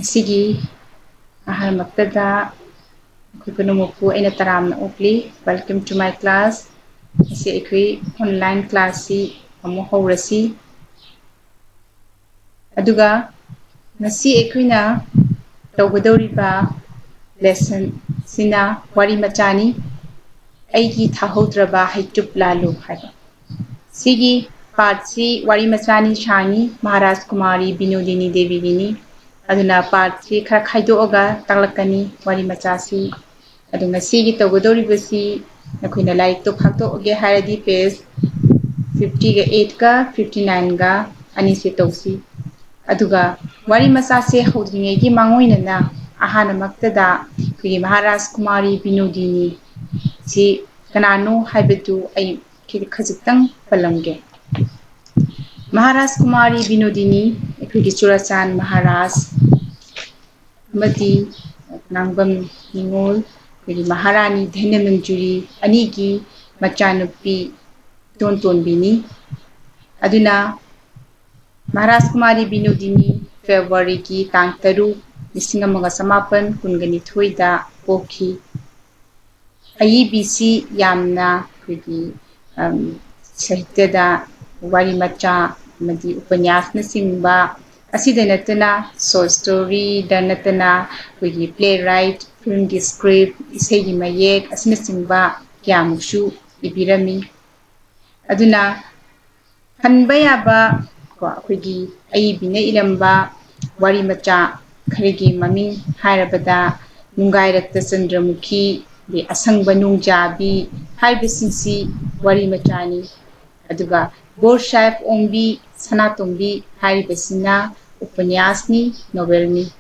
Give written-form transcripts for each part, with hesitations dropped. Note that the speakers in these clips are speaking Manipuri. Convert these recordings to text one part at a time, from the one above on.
Sigi ahal maktada kukunumopu aina taram na upli. Welcome to my class. Isi ikwi online class si amu hawrasi. Aduga nasi ikwi na tawgadawriba lesson sina wari machani Eigi Thahaudaraba Heitoop Lalu Sigi part si wari machani shani Maharaj Kumari Binodini Devi gini. Aduna part si khara khaido oga taglakani wari machasi. Aduna sigi tawgadawriba si nakuina like to khakto oge haradi page 58 ka 59 ga ani se tawsi. Aduga wari machase hawdringai gi mangoina na ahana maktada kwi Maharaj Kumari Binodini si kanano haibatu ay khajitang palamge. Maharaj Kumari Binodini ekwi Churachan Maharaj Mati Nangbam Ningol kwi Maharani Dhanyamanjuri anigi machanupi Tontonbini. Aduna Maharaj Kumari Binodini February ki tang taru Lisingamaga Samapan Kungani Thoida Poki IEBC Yamna Kwi Sahitya wari macha madi upanyas na singba asida natana short story danatana kwi playwright film script isegi mayek asina singba kyamushu ibirami aduna hanba yaba kwi aibina ilamba wari macha kharigi mami hairabada nungairakta chandramukhi de asangba nungjabi haibisinsi wari machani aduga Borshaf Ombi Sanatombi Haribasina Upanyasni Novelni.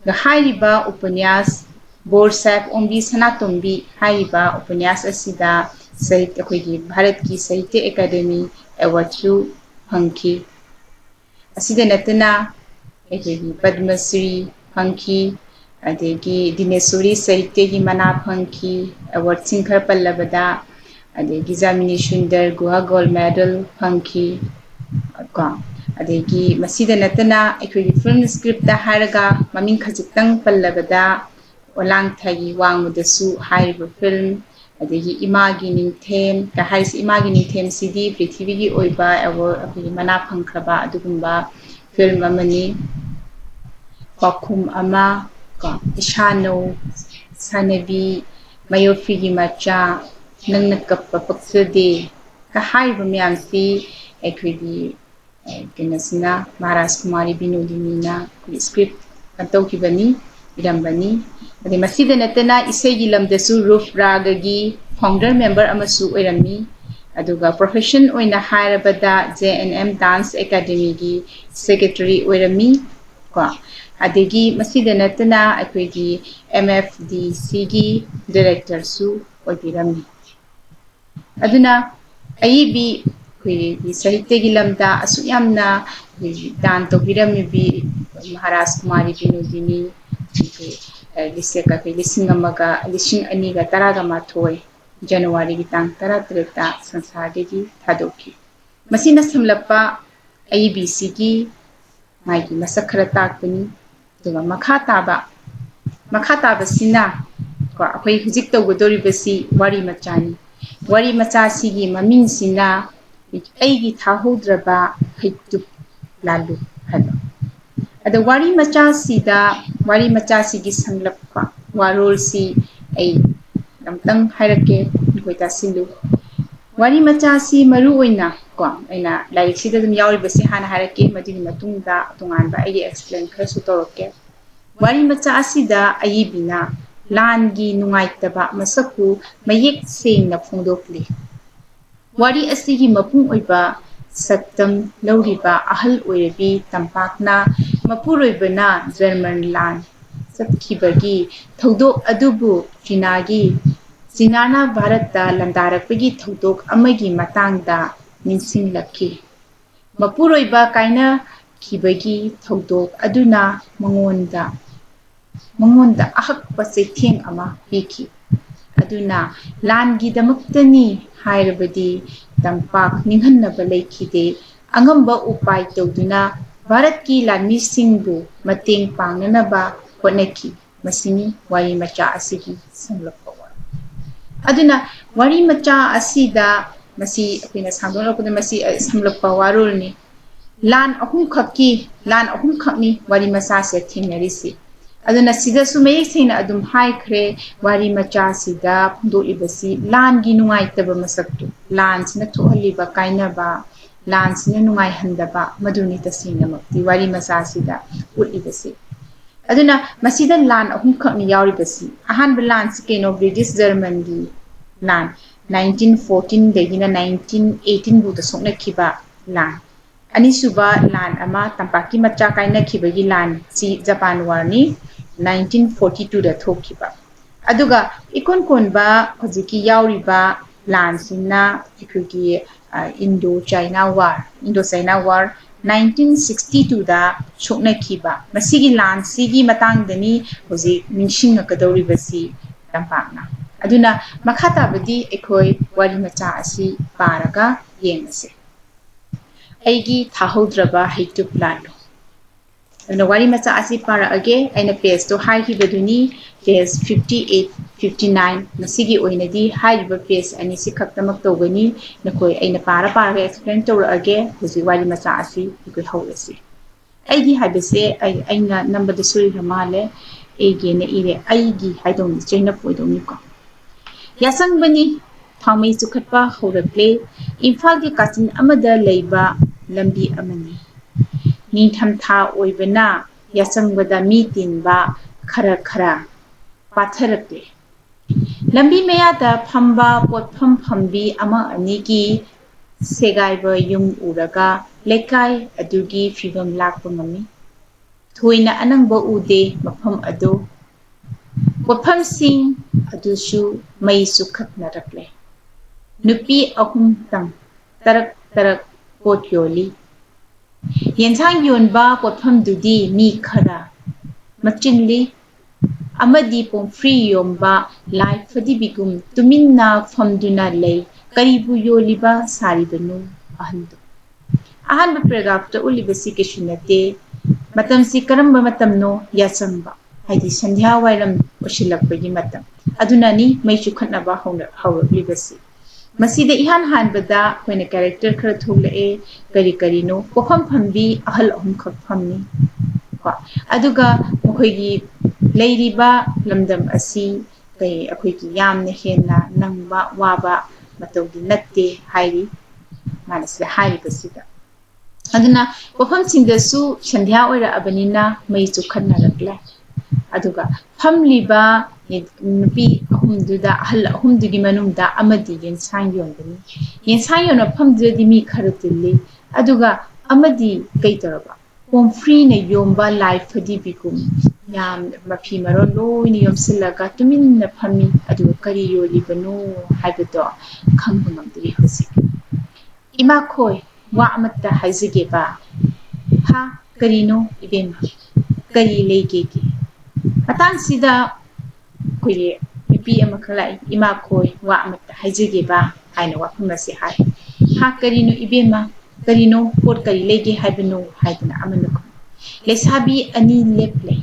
The Hariba Upanyas Borshaf Ombi Sanatombi Hariba Upanyas Asida Sahitya Kwigi Bharat ki Sahitya Academy Awardsu Hanki. Asida Natana Kwigi Padma Shri Hanki Adegi Dinesuri Sahitya gi Mana Hanki Award Singhar Pallabada adegi examination der Guha gold medal Hanki ko adegi masida natana ekwi film script da haraga maming khajitang pallabada olang thagi wangmudasu haiba film adegi imagi ningthem ka haisi imagi ningthem sidi prithvi gi oiba award akwi mana phangkraba adugumba film amani Cohsem ama ko ishano sanabi mayofi gi macha nang nakappa paksade ka haiba myamsi ekwigi kinasina Maharaj Kumari Binodini na script kantokibani irambani ade masida natana isegi lamdasu roof raga gi founder member amasu oirami aduga profession oina hairabada JNM Dance Academy gi secretary oirami ko adegi masida natana ekwigi MFDC gi director su oirami aduna aibi kwi sahitya gi lamda asu yamna dan to birami bi Maharaj Kumari Binodini liseka kwi lisingamaga lising aniga taraga mathoi January gi tang 13 ta sansarde gi thadoki masina samlapa IBC gi magi masakhara takpani duga makha taba sina ko akhoi hujik tawgodori basi wari machani wari machasigi maming sina Eigi Thahaudaraba Heitoop Lalu ada wari machasigi sanglappa warol si ai lamtang hairake goita silu wari machasi maru oina ko aina like sida dum yawi basi hana harake madini matungda tunganba ai explain khara su toroke wari machasi da ayibina langi nungaitaba masaku mayek sengna phongdokli wari asigi mapung oiba saktam lauriba ahal oirabi tampakna mapuroibana German land satkibagi thodok adubu Chinana Bharata landarakpagi thodok amagi matangda ninsinglakki mapuroiba kaina kibagi thodok aduna mangonda ahakpa seitheng ama piki aduna langi damaktani hairabadi tampak ninghannaba lekhide angamba upai tawduna Bharat ki lanmi singbu mateng pangnanaba hotnaki masini wari macha asigi samlakpa war. Aduna wari macha asida masi apina sangdolakuna masi samlakpa warul ni lan ahum khakni wari macha se thingnarisi. Aduna sida sumay sina adum haikre wari macha sida phundok ibasi lan gi nungaitaba masaktu lan sina thohaliba kainaba lan sina nungai handaba maduni tasina makti wari macha sida ulibasi. Aduna masida lan ahum khakni yawribasi ahan lan sikeno British German gi lan 1914 dagina 1918 bu da sokna khiba lan Anisuba lan ama tampaki macha kaina khibagi lan si Japan war ni 1942 da thokiba. Aduga ikon konba hojiki yawriba lan sina ikugi Indo-China War 1962 da chokna khiba. Masigi lan sigi matang dani hoji ningshinga kadawribasi tampakna. Aduna makhata badi ekoi wari macha asi paraga yengase. Eigi Thahaudaraba Heitoop Lalu. Aduna wari macha asi para age aina page to hai hi baduni page 58 59 masigi oinadi hai ba page ani si khaktamak togani nakoi aina para ga explain to age huji wari macha asi ikoi hawlasi. Eigi habese aina number the suri ramale eigi ne ire eigi haidong chaina poidong ko. Yasang bani thangmei chukhatpa hawrakle Imphal ki kasin amada leiba lambi amani ningtham tha oibana yasangbada mi tinba khara patharakle lambi meyada phamba potpham phambi ama ani ki segaiba yum uraga lekai adugi fibam lakpa ngami thoina anangba ude mafam ado potpham sing adushu mai sukhatnarakle nupi ahum tang tarak pot yoli yensang yonba potpham dudi mi khara machinli amadi pom free yomba life fadi bigum tuminna famduna lay karibu yoliba saribanu ahandu ahanba paragraph ta ulibasi keshinate matam si karamba matamno yasangba haidi sandhya wairam ushilakpagi matam adunani mai chukhatnaba hawrabibasi masida ihan hanbada koina character khara thulae kari no pofam phambi ahal ahum khak phamni ko aduga mokhoi leiriba lamdam asi kai akhoi ki yamna hena nangba waba matawdi natte hairi manasla hairi basida aduna pofam singdasu sandhya oira abanina mai chukhanna rakla aduga famliba nupi ahumduda ahal ahumdugi manungda amadi yensang yongani yensang yona famdudi mi kharatilli aduga amadi kaitaraba pom free na yomba life fadi bigum yam mafi maro loini yomsilaga tuminna phami aduga kari yolibano haibado khangba ngamdri hosi ima khoi wa amatta haizige ba ha karino ibema kari lege ki atang sida kuye ipi amakalai ima khoi wa amatta haizige ba haina wa phumasi hai ha karino ibema karino pot kari lege haibano haidna amanuko lesabi ani leple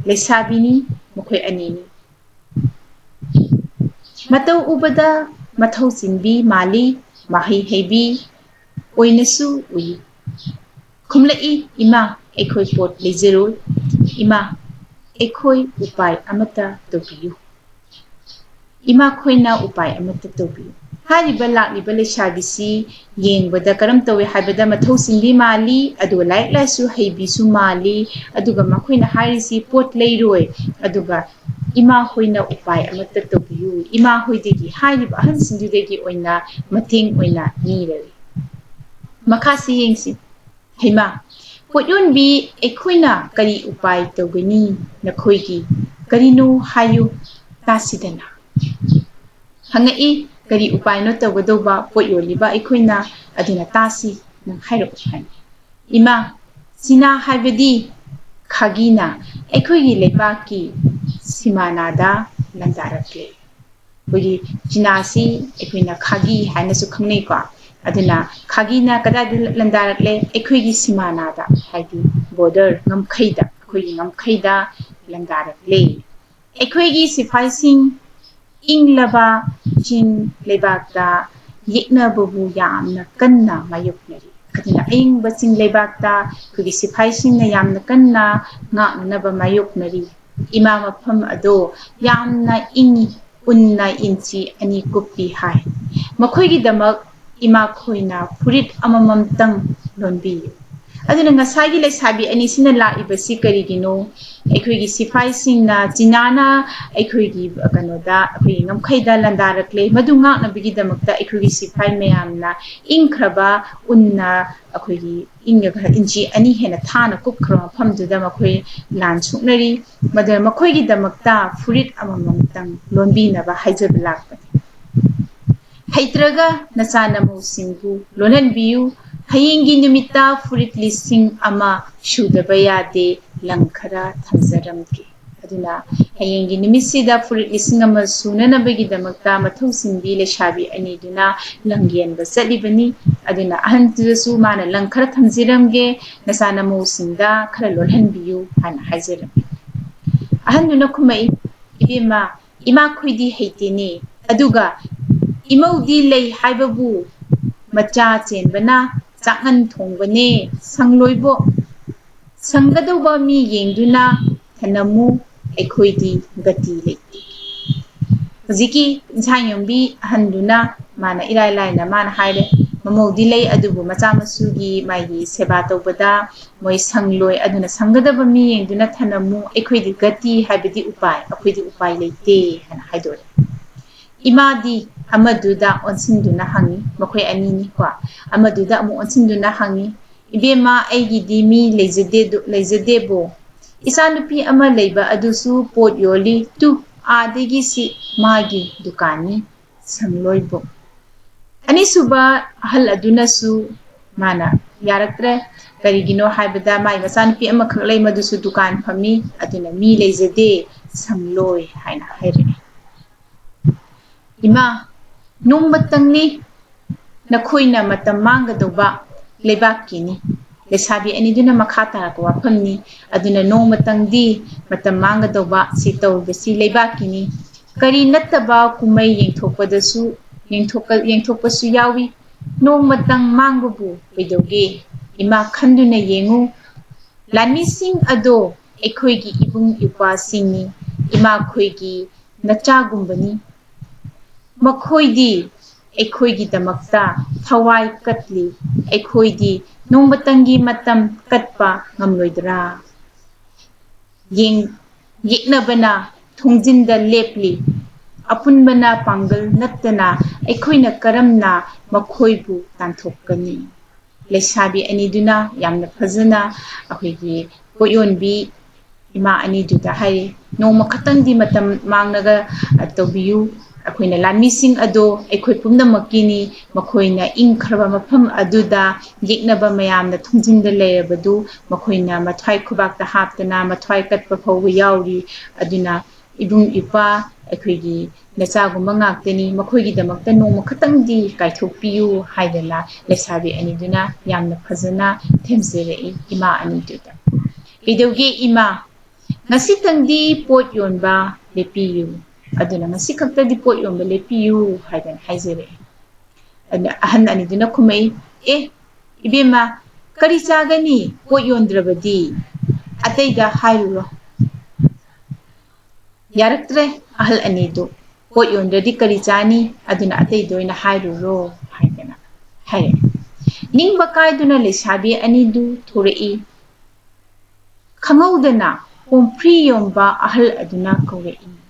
lesabi ni mokhoi ani ni matau ubada mathau sinbi mali mahi hebi oinasu ui khumlai ima ekhoi pot lejero ima ekhoi upai amata tobiyu ima khoina upai amata tobiyu hariba lakliba leshabisi yengbada karam tawe haibada mathau sinbi mali adu like lasu heibisu mali aduga makhoina harisi pot leiroi aduga ima hoina upai amata tobiyu ima hoidegi hariba ahan sindudegi oina mating oina nirari makasi yengsi heima poyunbi ekhoina kari upai togani nakhoigi karino hayu tasidana hangai kari upai no togodoba poyoliba ekhoina aduna tasi nang hairo phani ima sina haibadi khagina ekhoigi lebaki simanada landarakle bogi jinasi ekhoina khagi haina su khangnei ko aduna khagina kada landarak le ekhoigi simana da haidi border ngamkhaida ekhoigi ngamkhaida landarak le ekhoigi sipai sing inglaba chin lebakta yekna babu yamna kanna mayuknari aduna aingba chin lebakta ekhoigi sipai sing na yamna kanna ngaknaba mayuknari ima mafam ado yamna ingi unna inchi ani kuppi hai makhoigi damak ima khoina furit amamamtang lonbi aduna ngasagi le sabi ani sina la ibasi karigino ekhoigi sipai singna jinana ekhoigi kanoda ekhoigi ngamkhaida landarakle madunga nabigi damakta ekhoigi sipai mayamna ingkhraba unna ekhoigi inga khara inchi ani hena thana kupkhra famduda makhoi lan suknari madar makhoigi damakta furit amamamtang lonbi naba haijab lakpa Haitraga nasanamu singbu lonan biyu hayingi numita furit lising ama shudaba yade langkhara thamjaramki aduna hayingi numisida furit lising ama sunanabagi damakta mathau singbi le shabi ani duna langyen ba salibani aduna ahantusu mana langkhara thamjiramge nasanamu singda khara lonan biyu hana hajaram ahanduna khumai ibima ima khoidi heitini aduga Imaudi lay haibabu macha chenbana changan thongbane sangloibo sangadauba mi yengduna thanamu ekhoidi gati leiti hojiki inchayombi handuna mana irai laina mana haire mamodi lay adubu macha masugi magi seba tawbada moi sangloi aduna sangadaba mi yengduna thanamu ekhoidi gati haibidi upai leite hana haidore Imadi amaduda onsinduna hangi makhoi anini kwa amaduda amu onsinduna hangi ibema aigidi mi leizadebo isanupi ama leiba adusu pot yoli tu adegi si magi dukani sangloibo anisuba hal aduna su mana yaraktre karigino haibada mai masanupi ama khaklei madusu dukan phami aduna mi leizade sangloi haina haire Ima nung matangni nakhoina matam manggadoba lebakini lesabi ani duna makhata ko wafamni aduna nung matangdi matam manggadoba si tawbasi lebakini kari nattaba kumai yengthokpasu yawi nung matang mangbubu kaidoge ima khanduna yengu lanising ado ekhoigi ibung ipa singni ima khoigi nachagumbani Makhoidi ekhoigi damakta thawai katli ekhoidi nongbatangi matam katpa ngamloidra yeknabana thongjinda lepli apunbana pangal nattana ekhoina karamna makhoibu tanthokani lesabi aniduna yamna phajana akhoigi poyonbi ima aniduda hai nongma khatangdi matam mangnaga tawbiyu akoina lanising ado ekoi pumnamakini makoina ingkhraba mafam aduda yeknaba mayamna thungjinda lerabadu makoina mathwai khubakta haptana mathwai katpa phawu yauri aduna ibung ipa ekoigi nachagumba ngaktani makoigi damakta nongma khatangdi kaithokpiyu haidala lesabi aniduna yamna phajana themjerei ima aniduda ideuge ima ngasitangdi pot yonba lepiyu aduna ngasi khakta di pot yomba lepiyu haidan haijere ahan ani duna khumai ibema kari chagani pot yondrabadi ataida hairuro yaraktre ahal ani do pot yondradi kari chani aduna ataidoina hairuro haidana haire ningba kaiduna lesabi ani du thorei khangaudana pomfri yomba ahal aduna kaurei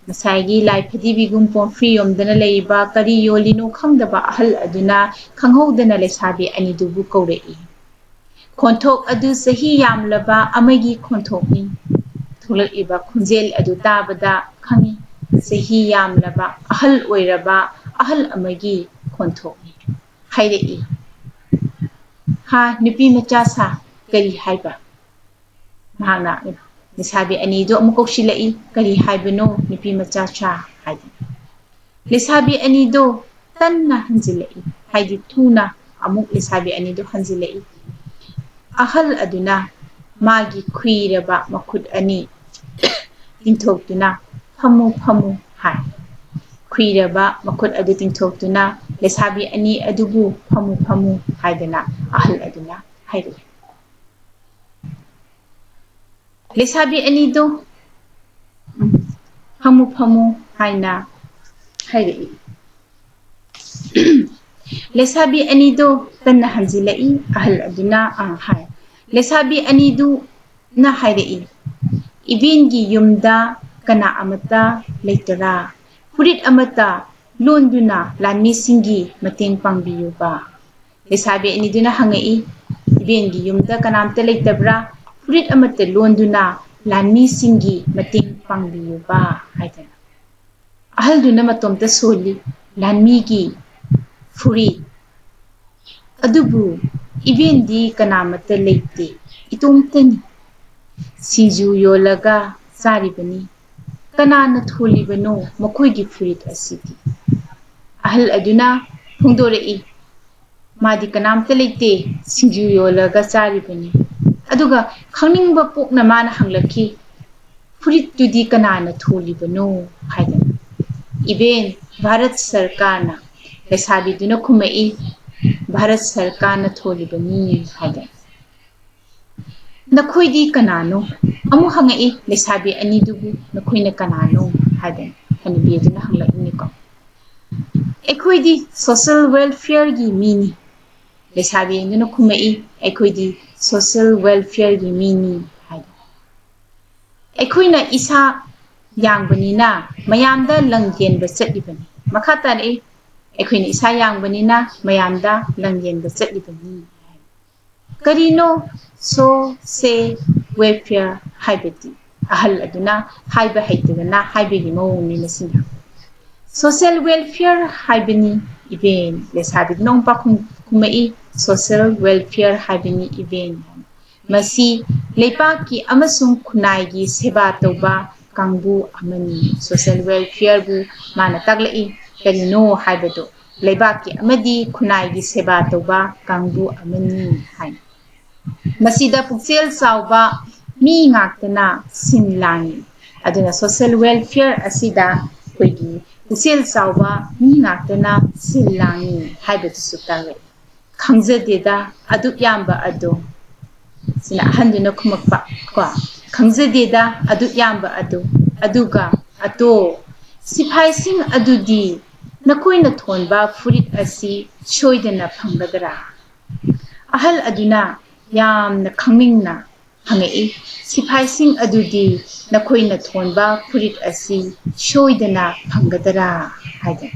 Masagi lai phadibigum pomfri yomdana leiba kari yolino khangdaba ahal aduna khanghodana lesabi ani dubu kaurei khonthok adu sahi yamlaba amagi khonthokni thulak iba khunjel adu tabada khangi sahi yamlaba ahal oiraba ahal amagi khonthokni hairei ha nupi macha sa kari haiba mahana lesabi ani do amukokshilai kari haibano nupi macha cha haidana lesabi ani do tanna hanjilai haidi thuna amuk lesabi ani do hanjilai ahal aduna magi khuiraba makhut ani tingthokuna phamu phamu hai khuiraba makhut adu tingthokuna lesabi ani adubu phamu phamu haidana ahal aduna hairu lesabi ani do phamu phamu haina hairu lesabi ani do tanna hanjilai ahal aduna hai lesabi ani do na hairei ibingi yumda kana amata leitara furit amata londuna lami singi mateng pangbiyuba lesabi ani duna hangai ibingi yumda kana amata leitabra furit amata londuna lami singi mateng pangbiyuba haidana ahal duna matomta soli lami gi furi adubu ibendi kanamata leite itomtani sinju yolaga saribani kanana tholibano makoigi furit asiti ahal aduna phungdorei madi kanamta leite sinju yolaga saribani aduga khangningba pokna mana hanglaki furit tudi kanana tholibano haidana iben bharat sarkarna lesabi duna khumai Bharat Sarkarna tholibani haida nakhoidi kanano amu hangai lesabi ani dubu nakhoina kanano haida hanibi duna hangla ni ko ekhoidi social welfare gi mini lesabi duna khumai ekhoidi social welfare gi mini haida ekhoina isa yangbani na mayamda langyenba chatlibani makhatare ekhoini isa yangbani na mayamda langyenba chatlibani karino so se welfare haibati ahal aduna haiba haitagana haibegi mawni nasina social welfare haibani event lesabi nong pa kumai social welfare haibani event masi lepaki amasung khunai gi seba toba kangbu amani social welfare bu mana taglai karino haibado leibaki amadi khunai gi seba toba kangbu amani hai masida puksel sauba mi ngaktana sinlangi aduna social welfare asida koigi puksel sauba mi ngaktana sinlangi haibatu sutare khangzadeda adu yamba ado sina handuna khumakpa ko khangzadeda adu yamba ado aduga ato siphai sing adudi nakoina thonba furit asi choidana phanggadara ahal aduna yamna khangmingna hangai siphai sing adudi nakoina thonba furit asi choidana phanggadara haida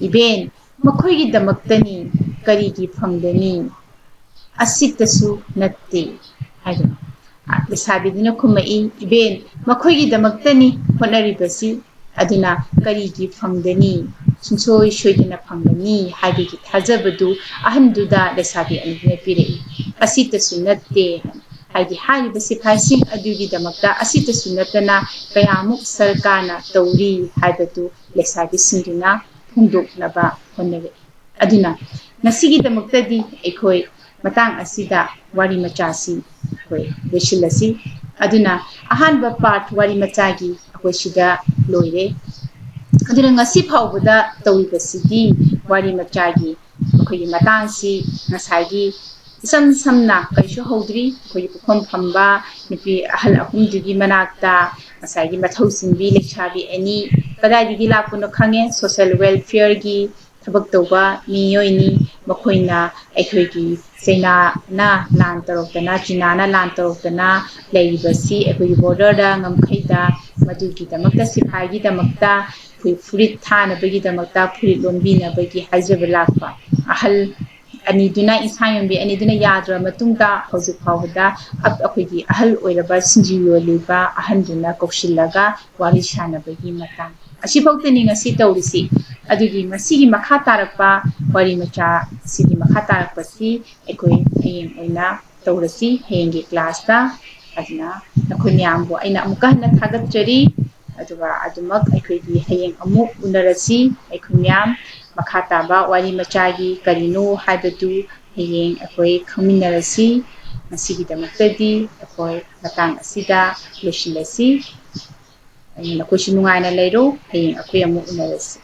iben makhoigi damaktani karigi phangdani asitasu natte haida lesabi khumai iben makhoigi damaktani honaribasi aduna karigi phangdani sungsoi shoidana phangdani haibigi thajabadu ahanduda lesabi anina pire asitasu natte haidi haiba siphaisim adugi damakta asitasu natana kayamuk sarkarna tawri haibadu lesabi sinduna phungdoknaba honare aduna nasigi damaktadi ekhoi matang asida wari machasi koi beshilasi aduna ahanba part wari machagi akoi sida loire aduna ngasi phawbada tawibasidi wari machagi akoi matangsi ngasagi isam samna kaishu hawdri akoi pukhon phamba nupi ahal ahumdugi manakta ngasagi mathau singbi lekshabi ani kadai lapuno khange social welfare gi thabak tawba miyoini makhoina aikhoigi China na lan tarokdana China na lan tarokdana leibasi ekoi border da ngamkhaida madugi damakta siphagi damakta furit thana bagi damakta furit lombi na bagi haijaba lakpa ahal ani duna insayombi ani duna yadra matungta hojik phawda akhoigi ahal oiraba sinjiyo leba ahal duna kokshillaga wari shana bagi mata ashi phawtani ngasi tawrisi adugi masigi makha tarakpa wari macha sigi makha tarakpa si ekoi hayeng oina tawrasi hayenggi class ta aduna nakhoi myambo aina amuka hana thagatjari aduga adumak ekoi gi hayeng amuk unarasi ekoi myam ꯃꯈꯥ ꯇꯥꯕ ꯋꯥꯔꯤ ꯃꯆꯥꯒꯤ ꯀꯔꯤꯅꯣ ꯍꯥꯏꯕꯗꯨ ꯍꯌꯦꯡ ꯑꯩꯈꯣꯏ ꯈꯪꯃꯤꯟꯅꯔꯁꯤ ꯉꯁꯤꯒꯤꯗꯃꯛꯇꯗꯤ ꯑꯩꯈꯣꯏ ꯃꯇꯥꯡ ꯑꯁꯤꯗ ꯂꯣꯏꯁꯤꯜꯂꯁꯤ ꯅꯈꯣꯏꯁꯨ ꯅꯨꯡꯉꯥꯏꯅ ꯂꯩꯔꯣ ꯍꯌꯦꯡ ꯑꯩꯈꯣꯏ ꯑꯃꯨꯛ ꯎꯅꯔꯁꯤ